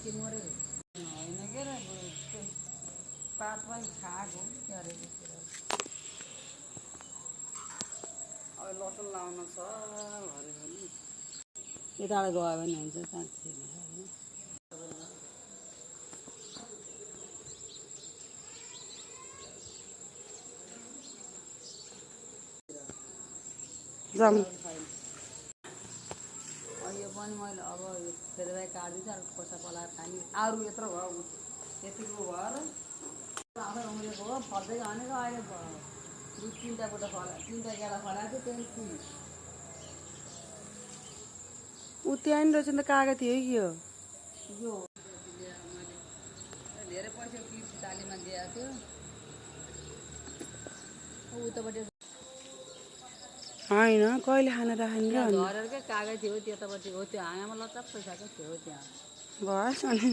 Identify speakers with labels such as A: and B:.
A: होइन के र पात पनि खाएको के अरे अब लसुन लाउनु छ भने पनि यताबाट गयो भने हुन्छ साँच्चै यो पनि मैले अब फेरि काट्दिन्छु अर्को पैसा पलाएर खाने अरू यत्रो भयो त्यतिको भयो र आफै उम्रेको हो फल्दै जानेको अहिले दुई तिनवटा बुट्टा तिनवटा गेडा फलाएको थियो त्यहाँदेखि
B: ऊ त्यहाँनिर रहेछ नि त कागती हो कि हो
A: यो मैले धेरै पैसा कृषि तालिममा दिएको थियो उतापट्टि
B: होइन कहिले खान राख्ने र
A: घरहरूकै कागज थियो त्यतापट्टि हो त्यो हाँगामा लचक पैसाको थियो त्यहाँ
B: भएछ नि